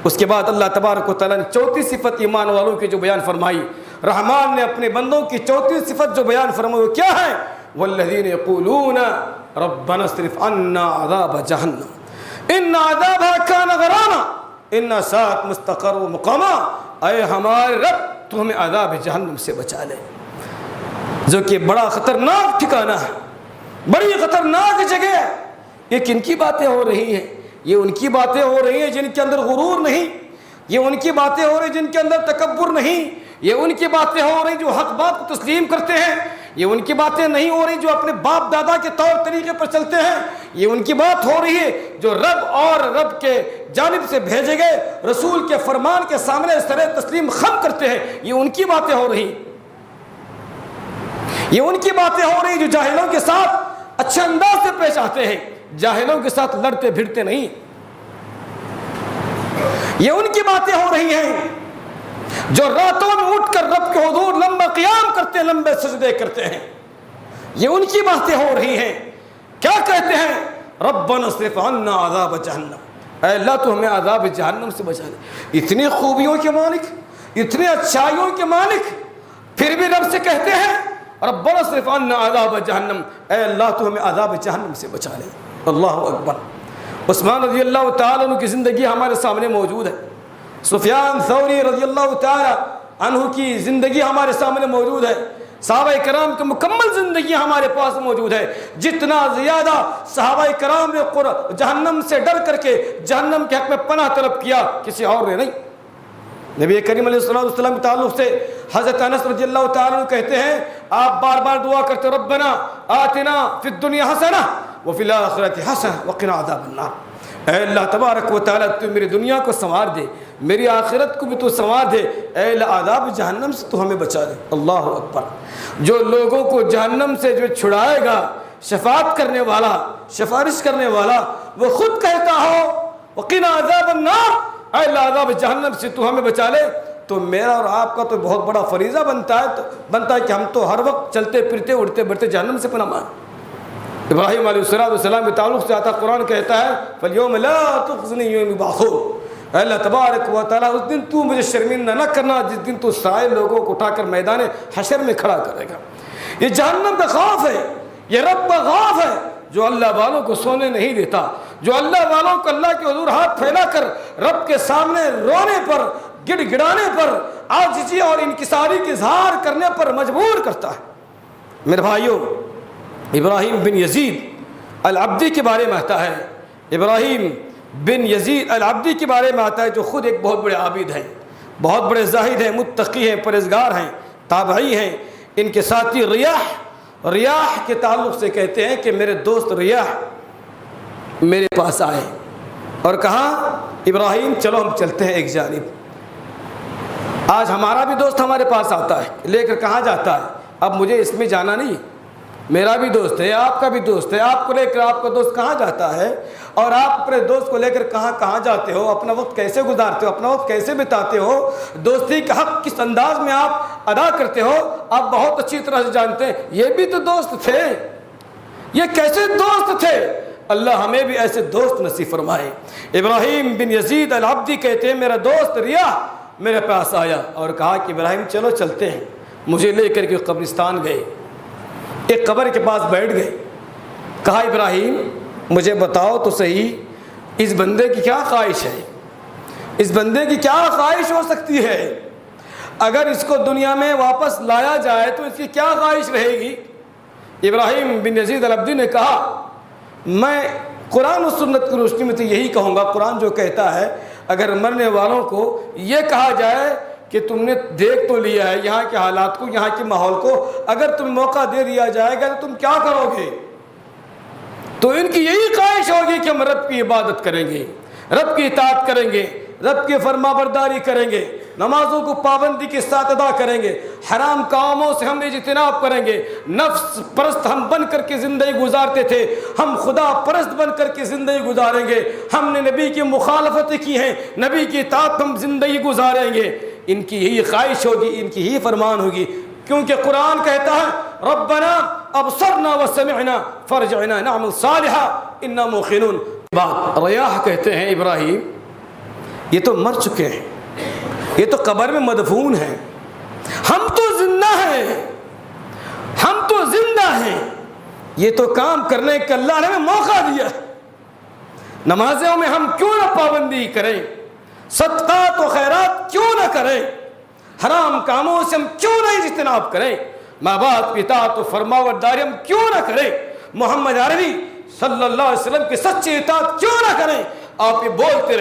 اس کے بعد اللہ تبارک و تعالیٰ نے چوتھی صفت ایمان والوں کی جو بیان فرمائی، رحمان نے اپنے بندوں کی چوتھی صفت جو بیان فرمائی وہ کیا ہے؟ والذین یقولون ربنا اصرف عنا عذاب جہنم ان عذابها کان غراما ان ساعت مستقر و مقاما، اے ہمارے رب تو ہمیں عذاب جہنم سے بچا لے، جو کہ بڑا خطرناک ٹھکانہ ہے، بڑی خطرناک جگہ ہے۔ یہ کن کی باتیں ہو رہی ہیں؟ یہ ان کی باتیں ہو رہی ہیں جن کے اندر غرور نہیں، یہ ان کی باتیں ہو رہی ہیں جن کے اندر تکبر نہیں، یہ ان کی باتیں ہو رہی جو حق بات کو تسلیم کرتے ہیں، یہ ان کی باتیں نہیں ہو رہی جو اپنے باپ دادا کے طور طریقے پر چلتے ہیں، یہ ان کی بات ہو رہی ہے جو رب اور رب کے جانب سے بھیجے گئے رسول کے فرمان کے سامنے سر تسلیم خم کرتے ہیں، یہ ان کی باتیں ہو رہی، یہ ان کی باتیں ہو رہی جو جاہلوں کے ساتھ اچھے انداز سے پیش آتے ہیں، جاہلوں کے ساتھ لڑتے بھڑتے نہیں۔ یہ ان کی باتیں ہو رہی ہیں جو راتوں میں اٹھ کر رب کے حضور لمبا قیام کرتے ہیں، لمبے سجدے کرتے ہیں. یہ ان کی باتیں ہو رہی ہیں. کیا کہتے ہیں؟ ربنا اصرف عنا عذاب جہنم، اے اللہ تو ہمیں عذاب جہنم سے بچا دے. اتنی خوبیوں کے مالک، اتنی اچھائیوں کے مالک، پھر بھی رب سے کہتے ہیں ربنا اصرف عنا عذاب جہنم، اے اللہ تو ہمیں عذاب جہنم سے بچا لے. اللہ اکبر. عثمان رضی اللہ تعالیٰ عنہ کی زندگی ہمارے سامنے موجود ہے. سفیان ثوری رضی اللہ تعالیٰ عنہ کی زندگی ہمارے سامنے موجود ہے. صحابہ کرام کی مکمل زندگی ہمارے پاس موجود ہے. جتنا زیادہ صحابہ کرام نے جہنم سے ڈر کر کے جہنم کے حق میں پناہ طلب کیا، کسی اور نے نہیں. نبی کریم علیہ السلام کے تعلق سے حضرت انس رضی اللہ تعالیٰ عنہ کہتے ہیں آپ بار بار دعا کرتے ربنا آتنا فی الدنیا حسنہ وفی الآخرۃ حسنہ وقنا عذاب النار. اے اللہ تبارک و تعالیٰ تو میری دنیا کو سنوار دے، میری آخرت کو بھی تو سنوار دے، اے اللہ عذاب جہنم سے تو ہمیں بچا دے. اللہ اکبر. جو لوگوں کو جہنم سے جو چھڑائے گا، شفاعت کرنے والا، سفارش کرنے والا، وہ خود کہتا ہو وقنا عذاب النار، اے اللہ عذاب جہنم سے تو ہمیں بچا لے، تو میرا اور آپ کا تو بہت بڑا فریضہ بنتا ہے کہ ہم تو ہر وقت چلتے پھرتے اڑتے بڑھتے جہنم سے پناہ مانگیں. ابراہیم علیہ السلام کے تعلق سے آتا قرآن کہتا ہے فَالْيَوْمَ لَا تُخْزِنِي يَوْمَ يُبْعَثُونَ، اے اللہ تبارک و تعالیٰ اس دن تو مجھے شرمندہ نہ کرنا جس دن تو سارے لوگوں کو اٹھا کر میدان حشر میں کھڑا کرے گا. یہ جہنم کا خوف ہے، یہ رب کا خوف ہے جو اللہ والوں کو سونے نہیں دیتا، جو اللہ والوں کو اللہ کے حضور ہاتھ پھیلا کر رب کے سامنے رونے پر، گڑ گڑانے پر، عاجزی اور انکساری کی اظہار کرنے پر مجبور کرتا ہے. میرے بھائیوں، ابراہیم بن یزید العبدی کے بارے میں آتا ہے، ابراہیم بن یزید العبدی کے بارے میں آتا ہے جو خود ایک بہت بڑے عابد ہیں، بہت بڑے زاہد ہیں، متقی ہیں، پرہیزگار ہیں، تابعی ہیں. ان کے ساتھی ریاح کے تعلق سے کہتے ہیں کہ میرے دوست ریاح میرے پاس آئے اور کہا ابراہیم چلو ہم چلتے ہیں ایک جانب. آج ہمارا بھی دوست ہمارے پاس آتا ہے، لے کر کہاں جاتا ہے؟ اب مجھے اس میں جانا نہیں، میرا بھی دوست ہے، آپ کا بھی دوست ہے، آپ کو لے کر آپ کا دوست کہاں جاتا ہے اور آپ اپنے دوست کو لے کر کہاں جاتے ہو، اپنا وقت کیسے گزارتے ہو، اپنا وقت کیسے بتاتے ہو، دوستی کا حق کس انداز میں آپ ادا کرتے ہو، آپ بہت اچھی طرح سے جانتے ہیں. یہ بھی تو دوست تھے، یہ کیسے دوست تھے؟ اللہ ہمیں بھی ایسے دوست نصیب فرمائے. ابراہیم بن یزید العبدی کہتے ہیں میرا دوست ریاح میرے پاس آیا اور کہا کہ ابراہیم چلو چلتے ہیں. مجھے لے کر کے قبرستان گئے، ایک قبر کے پاس بیٹھ گئے. کہا ابراہیم مجھے بتاؤ تو صحیح اس بندے کی کیا خواہش ہے، اس بندے کی کیا خواہش ہو سکتی ہے؟ اگر اس کو دنیا میں واپس لایا جائے تو اس کی کیا خواہش رہے گی؟ ابراہیم بن یزید العبدی نے کہا میں قرآن و سنت کی روشنی میں تو یہی کہوں گا، قرآن جو کہتا ہے اگر مرنے والوں کو یہ کہا جائے کہ تم نے دیکھ تو لیا ہے یہاں کے حالات کو، یہاں کے ماحول کو، اگر تمہیں موقع دے دیا جائے گا تو تم کیا کرو گے؟ تو ان کی یہی خواہش ہوگی کہ ہم رب کی عبادت کریں گے، رب کی اطاعت کریں گے، رب کی فرما برداری کریں گے، نمازوں کو پابندی کے ساتھ ادا کریں گے، حرام کاموں سے ہم اجتناب کریں گے. نفس پرست ہم بن کر کے زندگی گزارتے تھے، ہم خدا پرست بن کر کے زندگی گزاریں گے. ہم نے نبی کی مخالفتیں کی ہیں، نبی کی اطاعت ہم زندگی گزاریں گے. ان کی یہی خواہش ہوگی، ان کی یہی فرمان ہوگی، کیونکہ قرآن کہتا ہے ربنا ابصرنا وسمعنا فرجعنا نعمل صالحا انا موقنون. ریاح کہتے ہیں ابراہیم یہ تو مر چکے ہیں، یہ تو قبر میں مدفون ہیں، ہم تو زندہ ہیں، ہم تو زندہ ہیں. یہ تو کام کرنے کا اللہ نے ہمیں موقع دیا ہے. نمازوں میں ہم کیوں نہ پابندی کریں، صدقات و خیرات کیوں نہ کریں، حرام کاموں سے ہم کیوں نہ اجتناب کریں، ماں باپ کی اطاعت و فرمانبرداری ہم کیوں نہ کریں، محمد عربی صلی اللہ علیہ وسلم کی سچی اطاعت کیوں نہ کریں. آپ یہ بولتے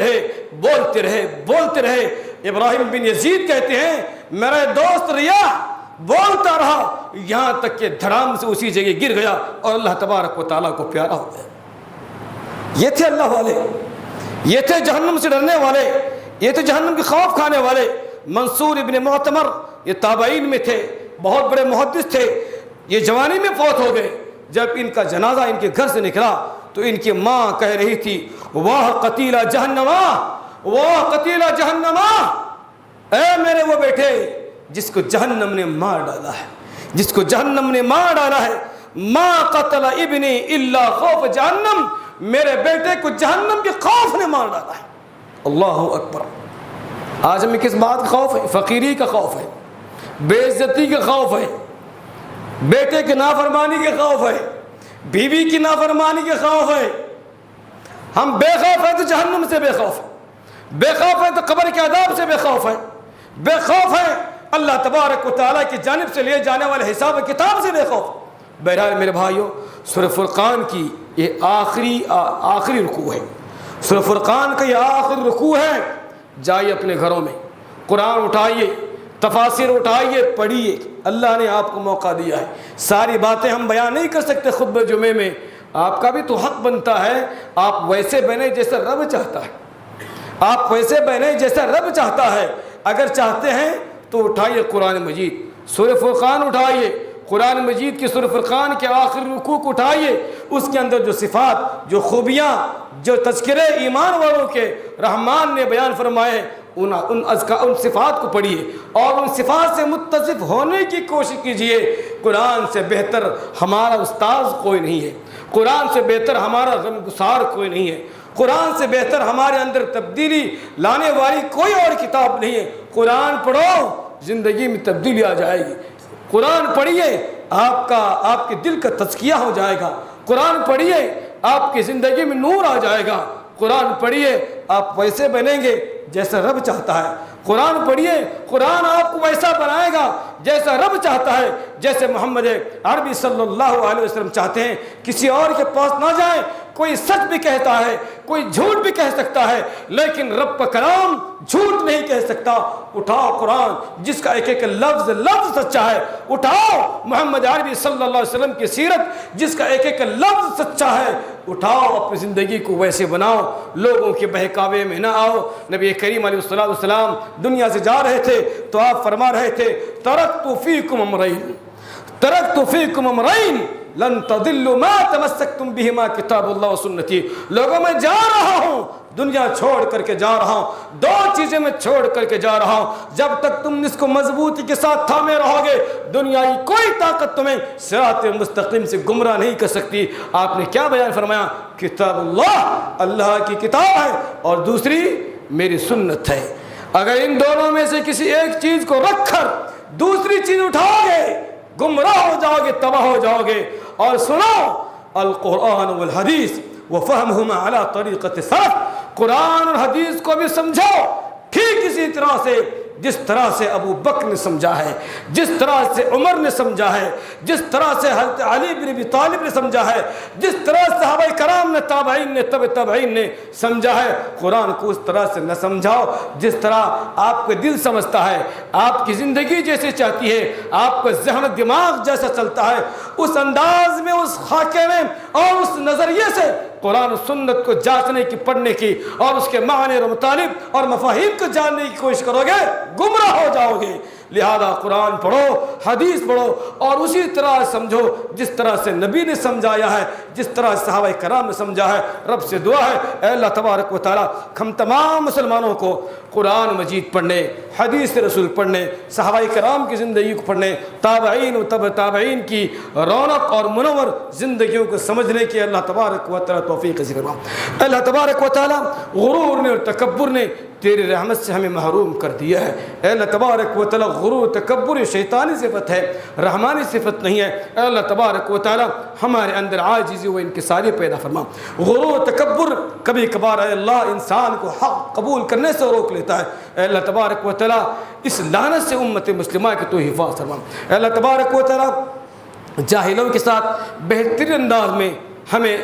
رہے. ابراہیم بن یزید کہتے ہیں میرے دوست ریاح بولتا رہا یہاں تک کہ دھڑام سے اسی جگہ گر گیا اور اللہ تبارک و تعالیٰ کو پیارا ہو گیا. یہ تھے اللہ والے، یہ تھے جہنم سے ڈرنے والے، یہ تھے جہنم کے خوف کھانے والے. منصور ابن معتمر یہ تابعین میں تھے، بہت بڑے محدث تھے، یہ جوانی میں فوت ہو گئے. جب ان کا جنازہ ان کے گھر سے نکلا تو ان کی ماں کہہ رہی تھی واہ قتیلہ جہنم، وہ قتیل جہنم، اے میرے وہ بیٹے جس کو جہنم نے مار ڈالا ہے، جس کو جہنم نے مار ڈالا ہے، ما قتل ابنی الا خوف جہنم، میرے بیٹے کو جہنم کے خوف نے مار ڈالا ہے۔ اللہ اکبر۔ آج ہمیں کس بات کا خوف ہے؟ فقیری کا خوف ہے، بے عزتی کا خوف ہے، بیٹے کی نافرمانی کے خوف ہے، بیوی کی نافرمانی کے خوف ہے۔ ہم بے خوف ہیں تو جہنم سے بے خوف ہیں، بے خوف ہیں تو قبر کے عذاب سے بے خوف ہیں، بے خوف ہیں اللہ تبارک و تعالیٰ کی جانب سے لیے جانے والے حساب کتاب سے بے خوف۔ بہرحال میرے بھائیوں، سورہ فرقان کی یہ آخری رکوع ہے، سورہ فرقان کا یہ آخری رکوع ہے۔ جائیے اپنے گھروں میں قرآن اٹھائیے، تفاسیر اٹھائیے، پڑھیے، اللہ نے آپ کو موقع دیا ہے۔ ساری باتیں ہم بیان نہیں کر سکتے خطبہ جمعے میں، آپ کا بھی تو حق بنتا ہے آپ ویسے بنیں جیسا رب چاہتا ہے، آپ ویسے بنیں جیسا رب چاہتا ہے۔ اگر چاہتے ہیں تو اٹھائیے قرآن مجید، سورہ فرقان اٹھائیے، قرآن مجید کی سورہ فرقان کے آخر رکوع کو اٹھائیے، اس کے اندر جو صفات، جو خوبیاں، جو تذکرے ایمان والوں کے رحمان نے بیان فرمائے، ان صفات کو پڑھیے اور ان صفات سے متصف ہونے کی کوشش کیجئے۔ قرآن سے بہتر ہمارا استاذ کوئی نہیں ہے، قرآن سے بہتر ہمارا غمگسار کوئی نہیں ہے، قرآن سے بہتر ہمارے اندر تبدیلی لانے والی کوئی اور کتاب نہیں ہے۔ قرآن پڑھو، زندگی میں تبدیلی آ جائے گی۔ قرآن پڑھیے، آپ کے دل کا تزکیہ ہو جائے گا۔ قرآن پڑھیے، آپ کی زندگی میں نور آ جائے گا۔ قرآن پڑھیے، آپ ویسے بنیں گے جیسا رب چاہتا ہے۔ قرآن پڑھیے، قرآن آپ کو ویسا بنائے گا جیسا رب چاہتا ہے، جیسے محمد عربی صلی اللہ علیہ وسلم چاہتے ہیں۔ کسی اور کے پاس نہ جائیں، کوئی سچ بھی کہتا ہے، کوئی جھوٹ بھی کہہ سکتا ہے، لیکن رب کا کلام جھوٹ نہیں کہہ سکتا۔ اٹھاؤ قرآن جس کا ایک ایک لفظ سچا ہے، اٹھاؤ محمد عربی صلی اللہ علیہ وسلم کی سیرت جس کا ایک ایک لفظ سچا ہے، اٹھاؤ اپنی زندگی کو ویسے بناؤ، لوگوں کے بہکاوے میں نہ آؤ۔ نبی کریم علیہ السلام دنیا سے جا رہے تھے تو آپ فرما رہے تھے، ترکت فیکم امرین لن تضلوا ما تمسکتم بہما کتاب اللہ و سنتی۔ لوگوں میں جا رہا ہوں، دنیا چھوڑ کر کے جا رہا ہوں، دو چیزیں میں چھوڑ کر کے جا رہا ہوں، جب تک تم اس کو مضبوطی کے ساتھ تھامے رہو گے دنیا کی کوئی طاقت تمہیں صراط مستقیم سے گمراہ نہیں کر سکتی۔ آپ نے کیا بیان فرمایا؟ کتاب اللہ کی کتاب ہے اور دوسری میری سنت ہے۔ اگر ان دونوں میں سے کسی ایک چیز کو رکھ کر دوسری چیز اٹھاؤ گے گمراہ ہو جاؤ گے، تباہ ہو جاؤ گے۔ اور سنو، القرآن والحدیث وفہمہما علی طریقۃ السلف، قرآن اور حدیث کو بھی سمجھو ٹھیک اسی طرح سے جس طرح سے ابو بکر نے سمجھا ہے، جس طرح سے عمر نے سمجھا ہے، جس طرح سے حضرت علی بن ابی طالب نے سمجھا ہے، جس طرح صحابہ کرام نے، تابعین نے، تابعین نے سمجھا ہے۔ قرآن کو اس طرح سے نہ سمجھاؤ جس طرح آپ کا دل سمجھتا ہے، آپ کی زندگی جیسے چاہتی ہے، آپ کا ذہن دماغ جیسا چلتا ہے، اس انداز میں، اس خاکے میں اور اس نظریے سے قرآن و سنت کو جانچنے کی، پڑھنے کی اور اس کے معنی اور مطالب اور مفاہیم کو جاننے کی کوشش کرو گے گمراہ ہو جاؤ گے۔ لہذا قرآن پڑھو، حدیث پڑھو اور اسی طرح سمجھو جس طرح سے نبی نے سمجھایا ہے، جس طرح صحابہ کرام نے سمجھا ہے۔ رب سے دعا ہے اے اللہ تبارک و تعالی ہم تمام مسلمانوں کو قرآن مجید پڑھنے، حدیث رسول پڑھنے، صحابہ کرام کی زندگی کو پڑھنے، تابعین و تبع تابعین کی رونق اور منور زندگیوں کو سمجھنے کی اللہ تبارک و تعالی توفیق نصیب فرمائے۔ اللہ تبارک و تعالی غرور نے اور تکبر نے تیری رحمت سے ہمیں محروم کر دیا ہے۔ اے اللہ تبارک و تعالی غرور تکبر شیطانی صفت ہے، رحمانی صفت نہیں ہے۔ اے اللہ تبارک و تعالی ہمارے اندر عاجزی و انکساری پیدا فرما۔ غرور تکبر کبھی کبھار اے اللہ انسان کو حق قبول کرنے سے روک لیتا ہے۔ اے اللہ تبارک و تعالی اس لعنت سے امت مسلمہ کی تو حفاظ فرما۔ اے اللہ تبارک و تعالی جاہلوں کے ساتھ بہترین انداز میں ہمیں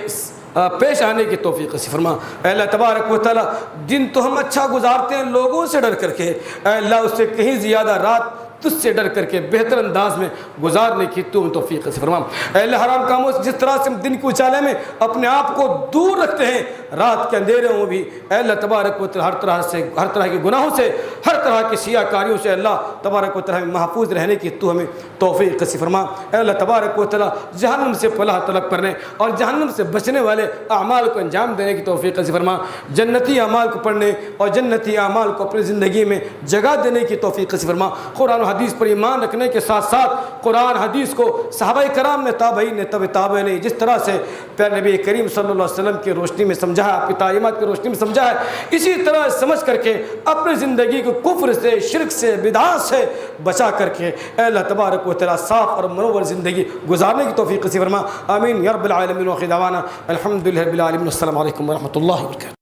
پیش آنے کی توفیق نصیب فرما۔ اے اللہ تبارک و تعالی دن تو ہم اچھا گزارتے ہیں لوگوں سے ڈر کر کے، اے اللہ اس سے کہیں زیادہ رات تجھ سے ڈر کر کے بہتر انداز میں گزارنے کی تو توفیق نصیب فرما۔ اے اللہ حرام کاموں سے جس طرح سے ہم دن کے اجالے میں اپنے آپ کو دور رکھتے ہیں، رات کے اندھیرے میں بھی اے اللہ تبارک و تعالی ہر طرح کے گناہوں سے ہر طرح کی سیاہ کاریوں سے اللہ تبارک و تعالی محفوظ رہنے کی تو ہمیں توفیق نصیب فرما۔ اے اللہ تبارک و تعالی جہنم سے پناہ طلب کرنے اور جہنم سے بچنے والے اعمال کو انجام دینے کی توفیق نصیب فرما۔ جنتی اعمال کو پڑھنے اور جنتی اعمال کو اپنی زندگی میں جگہ دینے کی توفیق نصیب فرما۔ قرآن و حدیث پر ایمان رکھنے کے ساتھ ساتھ قرآن حدیث کو صحابہ کرام نے، تابعین نے، تابعین نے جس طرح سے پیارے نبی کریم صلی اللہ علیہ وسلم کی روشنی میں سمجھا ہے، آپ کی تعلیمات کی روشنی میں سمجھا ہے، اسی طرح سمجھ کر کے اپنی زندگی کو کفر سے، شرک سے، بدعات سے بچا کر کے اے اللہ تبارک و تعالی صاف اور منور زندگی گزارنے کی توفیق نصیب فرما۔ آمین یا رب العالمین۔ وآخر دعوانا الحمد للہ رب العالمین۔ السلام علیکم ورحمۃ اللہ وبرکاتہ۔